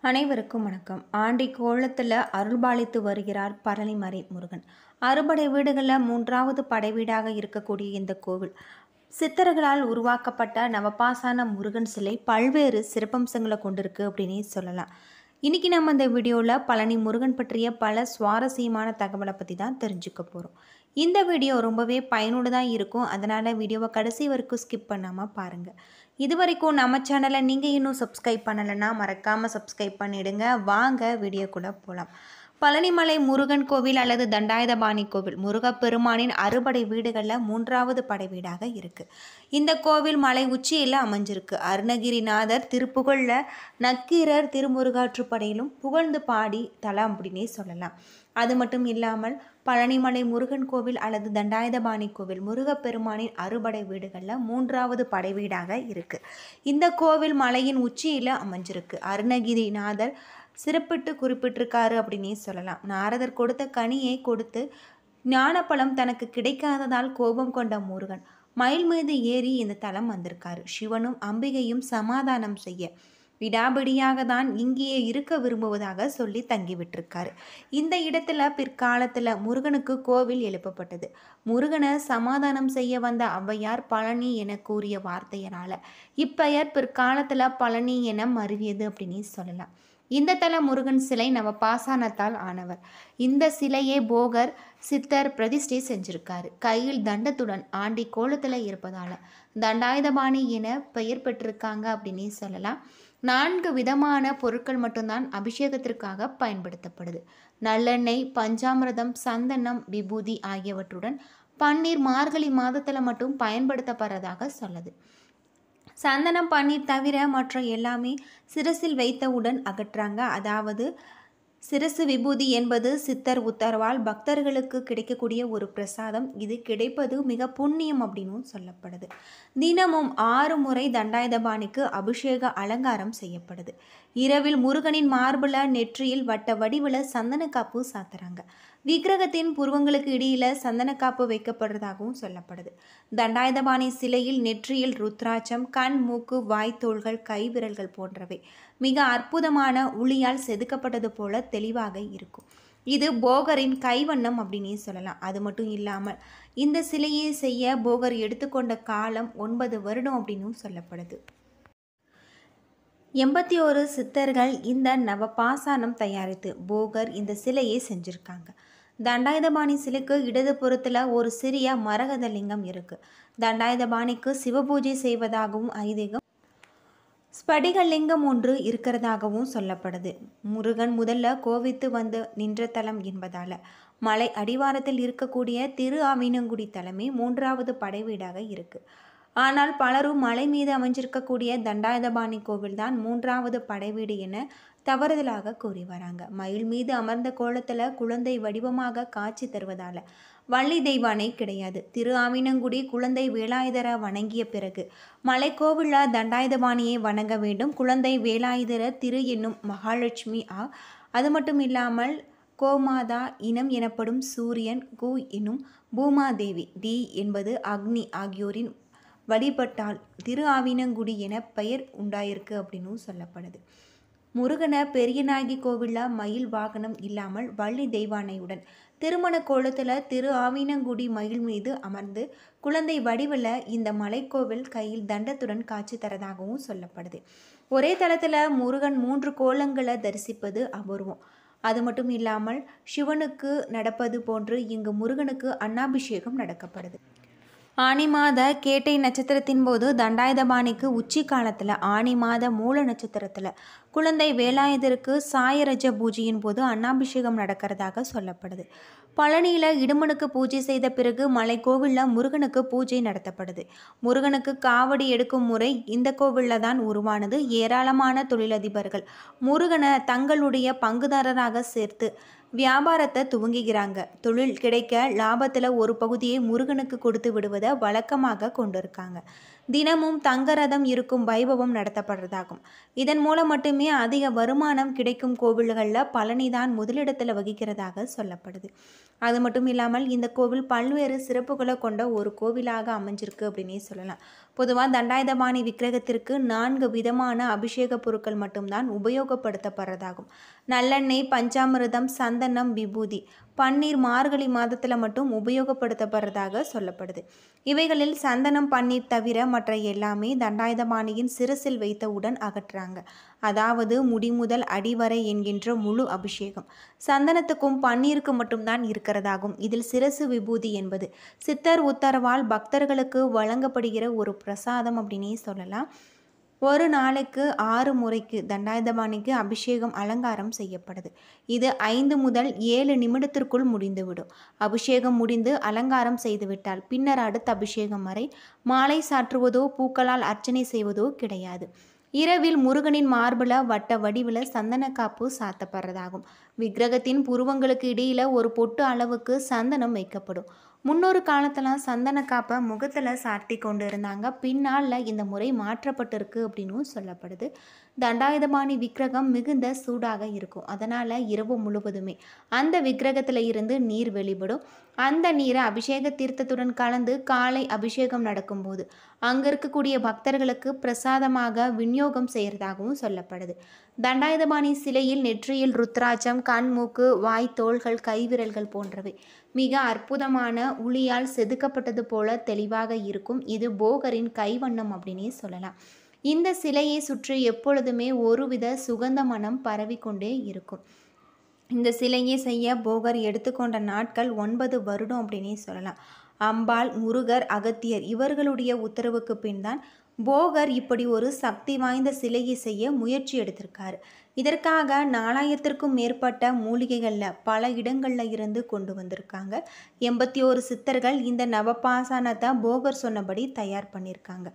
அனைவருக்கும் வணக்கம். ஆண்டி கோலத்தில் அருள்பாலித்து வருகிறார் பழனிமலை முருகன். அறுபடை வீடுகளில் 3வது படை வீடாக இருக்கக்கூடிய இந்த கோவில் சித்தர்களால் உருவாக்கப்பட்ட நவபாசான முருகன் சிலை பல்வேறு சிறப்பம்சங்களை கொண்டிருக்கு அப்படின்னே சொல்லலாம். இன்றைக்கி நம்ம இந்த வீடியோவில் பழனி முருகன் பற்றிய பல சுவாரஸ்யமான தகவலை பற்றி தான் தெரிஞ்சுக்க போகிறோம். இந்த வீடியோ ரொம்பவே பயனுள்ளதாக இருக்கும். அதனால் வீடியோவை கடைசி வரைக்கும் ஸ்கிப் பண்ணாமல் பாருங்கள். இது வரைக்கும் நம்ம சேனலை நீங்கள் இன்னும் சப்ஸ்கிரைப் பண்ணலைன்னா மறக்காமல் சப்ஸ்கிரைப் பண்ணிவிடுங்க. வாங்க வீடியோக்குள்ளே போகலாம். பழனிமலை முருகன் கோவில் அல்லது தண்டாயுதபாணி கோவில் முருகப்பெருமானின் அறுபடை வீடுகளில் 3வது படை வீடாக இருக்குது. இந்த கோவில் மலை உச்சியில் அமைஞ்சிருக்கு. அருணகிரிநாதர் திருப்புகழில் நக்கீரர் திருமுருகாற்றுப்படையிலும் புகழ்ந்து பாடி தலம் அப்படின்னே சொல்லலாம். அது மட்டும் இல்லாமல் பழனிமலை முருகன் கோவில் அல்லது தண்டாயுதபாணி கோவில் முருகப்பெருமானின் அறுபடை வீடுகளில் 3வது படை வீடாக இருக்குது. இந்த கோவில் மலையின் உச்சியில் அமைஞ்சிருக்கு. அருணகிரிநாதர் சிறப்பிட்டு குறிப்பிட்டிருக்காரு அப்படின்னே சொல்லலாம். நாரதர் கொடுத்த கனியை கொடுத்து ஞானப்பழம் தனக்கு கிடைக்காததால் கோபம் கொண்ட முருகன் மயில் மீது ஏறி இந்த தலம் வந்திருக்காரு. சிவனும் அம்பிகையும் சமாதானம் செய்ய விடாபிடியாக தான் இங்கேயே இருக்க விரும்புவதாக சொல்லி தங்கிவிட்டிருக்காரு. இந்த இடத்துல பிற்காலத்தில் முருகனுக்கு கோவில் எழுப்பப்பட்டது. முருகனை சமாதானம் செய்ய வந்த ஔவையார் பழனி என கூறிய வார்த்தையினால் இப்பெயர் பிற்காலத்தில் பழனி என மருவியது அப்படின்னு சொல்லலாம். இந்த தல முருகன் சிலை நவபாசானத்தால் ஆனவர். இந்த சிலையை போகர் சித்தர் பிரதிஷ்டை செஞ்சிருக்காரு. கையில் தண்டத்துடன் ஆண்டி கோலத்தில் இருப்பதால் தண்டாயுதபாணி என பெயர் பெற்றிருக்காங்க அப்படின்னே சொல்லலாம். 4 விதமான பொருட்கள் மட்டும்தான் அபிஷேகத்திற்காக பயன்படுத்தப்படுது. நல்லெண்ணெய், பஞ்சாமிர்தம், சந்தனம், விபூதி ஆகியவற்றுடன் பன்னீர் மார்கழி மாதத்தில் மட்டும் பயன்படுத்தப்படுறதாக சொல்லுது. சந்தனம், பன்னீர் தவிர மற்ற எல்லாமே சிரசில் வைத்தவுடன் அகற்றாங்க. அதாவது சிரசு விபூதி என்பது சித்தர் உத்தரவால் பக்தர்களுக்கு கிடைக்கக்கூடிய ஒரு பிரசாதம். இது கிடைப்பது மிக புண்ணியம் அப்படின்னு சொல்லப்படுது. தினமும் 6 முறை தண்டாயுதபாணிக்கு அபிஷேக அலங்காரம் செய்யப்படுது. இரவில் முருகனின் மார்புல நெற்றியில் வட்ட வடிவில் சந்தனக்காப்பு சாத்துறாங்க. விக்கிரகத்தின் புருவங்களுக்கு இடையில சந்தனக்காப்பு வைக்கப்படுறதாகவும் சொல்லப்படுது. தண்டாயுதபாணி சிலையில் நெற்றியில் ருத்ராட்சம், கண், மூக்கு, வாய், தோள்கள், கை விரல்கள் போன்றவை மிக அற்புதமான உளியால் செதுக்கப்பட்டது போல தெளிவாக இருக்கும். இது போகரின் கைவண்ணம் அப்படின்னே சொல்லலாம். அது மட்டும் இல்லாமல் இந்த சிலையை செய்ய போகர் எடுத்துக்கொண்ட காலம் 9 வருடம் அப்படின்னு சொல்லப்படுது. 81 சித்தர்கள் இந்த நவபாசானம் தயாரித்து போகர் இந்த சிலையை செஞ்சுருக்காங்க. தண்டாயுதபாணி சிலைக்கு இடது புறத்தில் ஒரு சிறிய மரகத லிங்கம் இருக்குது. தண்டாயுதபாணிக்கு சிவபூஜை செய்வதாகவும் ஐதீகம். ஸ்படிக லிங்கம் ஒன்று இருக்கிறதாகவும் சொல்லப்படுது. முருகன் முதல்ல கோவித்து வந்து நின்ற தலம் என்பதால் மலை அடிவாரத்தில் இருக்கக்கூடிய திரு ஆவினங்குடி தலமே 3வது படை வீடாக இருக்குது. ஆனால் பலரும் மலை மீது அமைஞ்சிருக்கக்கூடிய தண்டாயுதபாணி கோவில் தான் 3வது படை வீடு என தவறுதலாக கூறி வராங்க. மயில் மீது அமர்ந்த கோலத்தில் குழந்தை வடிவமாக காட்சி தருவதால் வள்ளி தெய்வானை கிடையாது. திரு ஆவினங்குடி குழந்தை வேலாயுதரை வணங்கிய பிறகு மலைக்கோவிலில் தண்டாயுதபாணியை வணங்க வேண்டும். குழந்தை வேலாயுதர திரு என்னும் மகாலட்சுமி அது மட்டும் இல்லாமல் கோமாதா இனம் எனப்படும் சூரியன், கு என்னும் பூமாதேவி, டி என்பது அக்னி ஆகியோரின் வழிபட்டால் திரு ஆவினங்குடி என பெயர் உண்டாயிருக்கு அப்படின்னு சொல்லப்படுது. முருகனை பெரியநாயகி கோவிலில் மயில் வாகனம் இல்லாமல் வள்ளி தெய்வானையுடன் திருமண கோலத்தில் திரு ஆவினங்குடி மயில் மீது அமர்ந்து குழந்தை வடிவில் இந்த மலைக்கோவில் கையில் தண்டத்துடன் காட்சி தரதாகவும் சொல்லப்படுது. ஒரே தளத்தில் முருகன் 3 கோலங்களை தரிசிப்பது அபூர்வம். அது மட்டும் இல்லாமல் சிவனுக்கு நடப்பது போன்று இங்கு முருகனுக்கு அன்னாபிஷேகம் நடக்கப்படுது. ஆனி மாத கேட்டை நட்சத்திரத்தின் போது தண்டாயுதபாணிக்கு உச்சி காலத்தில் ஆனி மாத மூல நட்சத்திரத்தில் குழந்தை வேலாயுதருக்கு சாயரஜ பூஜையின் போது அன்னாபிஷேகம் நடக்கிறதாக சொல்லப்படுது. பழனியில் இடுமனுக்கு பூஜை செய்த பிறகு மலைக்கோவிலில் முருகனுக்கு பூஜை நடத்தப்படுது. முருகனுக்கு காவடி எடுக்கும் முறை இந்த கோவிலில் தான் உருவானது. ஏராளமான தொழிலதிபர்கள் முருகனை தங்களுடைய பங்குதாரராக சேர்த்து வியாபாரத்தை துவங்குகிறாங்க. தொழில் கிடைக்க லாபத்தில் ஒரு பகுதியை முருகனுக்கு கொடுத்து விடுவதை வழக்கமாக கொண்டிருக்காங்க. தினமும் தங்கரதம் இருக்கும் வைபவம் நடத்தப்படுறதாகும். இதன் மூலம் மட்டுமே அதிக வருமானம் கிடைக்கும் கோவில்களில் பழனிதான் முதலிடத்தில் வகிக்கிறதாக சொல்லப்படுது. அது மட்டும் இல்லாமல் இந்த கோவில் பல்வேறு சிறப்புகளை கொண்ட ஒரு கோவிலாக அமைஞ்சிருக்கு அப்படின்னே சொல்லலாம். பொதுவாக தண்டாயுதபாணி விக்கிரகத்திற்கு 4 விதமான அபிஷேக பொருட்கள் மட்டும்தான் உபயோகப்படுத்தப்படுறதாகும். நல்லெண்ணெய், பஞ்சாமிர்தம், சந்தனம், விபூதி, பன்னீர் மார்கழி மாதத்தில் மட்டும் உபயோகப்படுத்தப்படுறதாக சொல்லப்படுது. இவைகளில் சந்தனம், பன்னீர் தவிர மற்ற எல்லாமே தண்டாயுதபாணியின் சிரசில் வைத்தவுடன் அகற்றாங்க. அதாவது முடி முதல் அடிவரை என்கின்ற முழு அபிஷேகம் சந்தனத்துக்கும் பன்னீருக்கும் மட்டும்தான் இருக்கிறதாகும். இதில் சிரசு விபூதி என்பது சித்தர் உத்தரவால் பக்தர்களுக்கு வழங்கப்படுகிற ஒரு பிரசாதம் அப்படின்னே சொல்லலாம். ஒரு நாளைக்கு 6 முறைக்கு தண்டாயுதபாணிக்கு அபிஷேகம் அலங்காரம் செய்யப்படுது. இது 5 முதல் 7 நிமிடத்திற்குள் முடிந்துவிடும். அபிஷேகம் முடிந்து அலங்காரம் செய்துவிட்டால் பின்னர் அடுத்த அபிஷேகம் வரை மாலை சாற்றுவதோ பூக்களால் அர்ச்சனை செய்வதோ கிடையாது. இரவில் முருகனின் மார்புல வட்ட வடிவில் சந்தன காப்பு சாத்தப்படுறதாகும். விக்கிரகத்தின் புருவங்களுக்கு இடையில ஒரு பொட்டு அளவுக்கு சந்தனம் வைக்கப்படும். முன்னொரு காலத்தெல்லாம் சந்தன காப்பை முகத்தில் சாட்டி கொண்டு இருந்தாங்க. பின்னால் இந்த முறை மாற்றப்பட்டிருக்கு அப்படின்னும் சொல்லப்படுது. தண்டாயுதபாணி விக்கிரகம் மிகுந்த சூடாக இருக்கும். அதனால் இரவு முழுவதுமே அந்த விக்கிரகத்தில் இருந்து நீர் வெளிப்படும். அந்த நீரை அபிஷேக தீர்த்தத்துடன் கலந்து காலை அபிஷேகம் நடக்கும்போது அங்கே இருக்கக்கூடிய பக்தர்களுக்கு பிரசாதமாக விநியோகம் செய்கிறதாகவும் சொல்லப்படுது. தண்டாயுதபாணி சிலையில் நெற்றியில் ருத்ராட்சம், கண், மூக்கு, வாய், தோள்கள், கைவிரல்கள் போன்றவை மிக அற்புதமான உளியால் செதுக்கப்பட்டது போல தெளிவாக இருக்கும். இது போகரின் கைவண்ணம் அப்படின்னே சொல்லலாம். இந்த சிலையை சுற்றி எப்பொழுதுமே ஒருவித சுகந்த மனம் பரவிக்கொண்டே இருக்கும். இந்த சிலையை செய்ய போகர் எடுத்துக்கொண்ட நாட்கள் 9 வருடம் அப்படின்னே சொல்லலாம். அம்பாள், முருகர், அகத்தியர் இவர்களுடைய உத்தரவுக்கு பின் தான் போகர் இப்படி ஒரு சக்தி வாய்ந்த சிலையை செய்ய முயற்சி எடுத்திருக்காரு. இதற்காக 4000க்கும் மேற்பட்ட மூலிகைகளில் பல இடங்களில் இருந்து கொண்டு வந்திருக்காங்க. 81 சித்தர்கள் இந்த நவபாசானத்தை போகர் சொன்னபடி தயார் பண்ணியிருக்காங்க.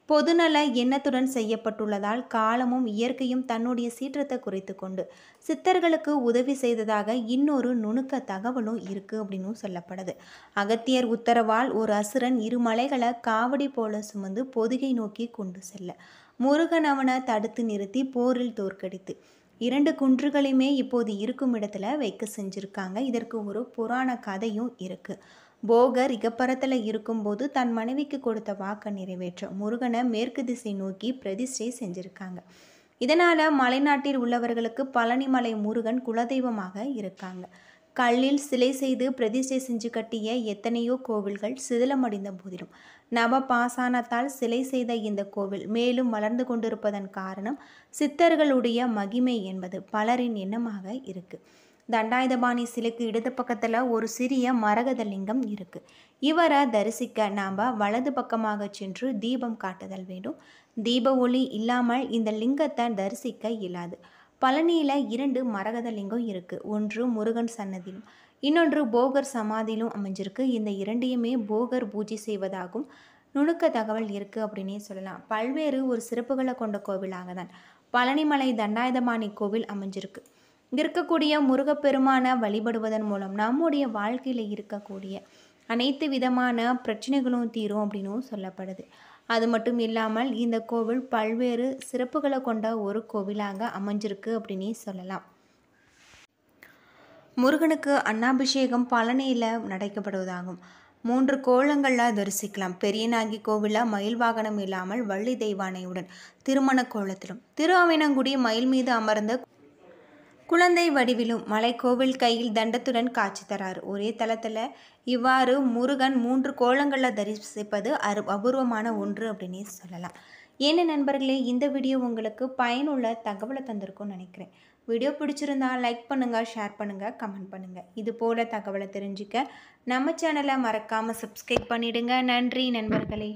பொதுநல எண்ணத்துடன் செய்யப்பட்டுள்ளதால் காலமும் இயற்கையும் தன்னுடைய சீற்றத்தை குறைத்து கொண்டு சித்தர்களுக்கு உதவி செய்ததாக இன்னொரு நுணுக்க தகவலும் இருக்குது அப்படின்னு சொல்லப்படுது. அகத்தியர் உத்தரவால் ஒரு அசுரன் 2 மலைகளை காவடி போல சுமந்து பொதிகை நோக்கி கொண்டு செல்ல முருகன் அவனை தடுத்து நிறுத்தி போரில் தோற்கடித்து 2 குன்றுகளையுமே இப்போது இருக்கும் இடத்துல வைக்க செஞ்சுருக்காங்க. இதற்கு ஒரு புராண கதையும் இருக்குது. போகர் இகப்பரத்தில் இருக்கும்போது தன் மனைவிக்கு கொடுத்த வாக்கை நிறைவேற்ற முருகனை மேற்கு திசை நோக்கி பிரதிஷ்டை செஞ்சுருக்காங்க. இதனால் மலைநாட்டில் உள்ளவர்களுக்கு பழனிமலை முருகன் குலதெய்வமாக இருக்காங்க. கல்லில் சிலை செய்து பிரதிஷ்டை செஞ்சு கட்டிய எத்தனையோ கோவில்கள் சிதிலமடைந்த போதிலும் நவபாசானத்தால் சிலை செய்த இந்த கோவில் மேலும் வளர்ந்து கொண்டிருப்பதன் காரணம் சித்தர்களுடைய மகிமை என்பது பலரின் எண்ணமாக இருக்கு. தண்டாயுதபாணி சிலைக்கு இடது பக்கத்தில் ஒரு சிறிய மரகத லிங்கம் இருக்கு. இவரை தரிசிக்க நாம் வலது பக்கமாக சென்று தீபம் காட்டுதல் வேண்டும். தீப ஒளி இல்லாமல் இந்த லிங்கத்தை தரிசிக்க இயலாது. பழனியில் 2 மரகத லிங்கம் இருக்குது. ஒன்று முருகன் சன்னதியிலும் இன்னொன்று போகர் சமாதியிலும் அமைஞ்சிருக்கு. இந்த 2ஐயுமே போகர் பூஜை செய்வதாகவும் நுணுக்க தகவல் இருக்குது அப்படின்னே சொல்லலாம். பல்வேறு ஒரு சிறப்புகளை கொண்ட கோவிலாக தான் பழனிமலை தண்டாயுதபாணி கோவில் அமைஞ்சிருக்கு. இருக்கக்கூடிய முருகப்பெருமானை வழிபடுவதன் மூலம் நம்முடைய வாழ்க்கையில் இருக்கக்கூடிய அனைத்து விதமான பிரச்சனைகளும் தீரும் அப்படின்னும் சொல்லப்படுது. அது மட்டும் இல்லாமல் இந்த கோவில் பல்வேறு சிறப்புகளை கொண்ட ஒரு கோவிலாக அமைஞ்சிருக்கு அப்படின்னே சொல்லலாம். முருகனுக்கு அன்னாபிஷேகம் பழனியில் நடைபெறுவதாகும். 3 கோலங்களில் தரிசிக்கலாம். பெரியநாயகி கோவிலில் மயில் வாகனம் இல்லாமல் வள்ளி தெய்வானையுடன் திருமண கோலத்திலும், திருஆவினங்குடி மயில் மீது அமர்ந்த குழந்தை வடிவிலும், மலைக்கோவில் கையில் தண்டத்துடன் காட்சி தரார். ஒரே தளத்தில் இவ்வாறு முருகன் 3 கோலங்களில் தரிசிப்பது அபூர்வமான ஒன்று அப்படின்னே சொல்லலாம். என்ன நண்பர்களே, இந்த வீடியோ உங்களுக்கு பயனுள்ள தகவலை தந்திருக்கும்னு நினைக்கிறேன். வீடியோ பிடிச்சிருந்தா லைக் பண்ணுங்கள், ஷேர் பண்ணுங்கள், கமெண்ட் பண்ணுங்கள். இது போல் தகவலை தெரிஞ்சுக்க நம்ம சேனலை மறக்காமல் சப்ஸ்கிரைப் பண்ணிவிடுங்க. நன்றி நண்பர்களே.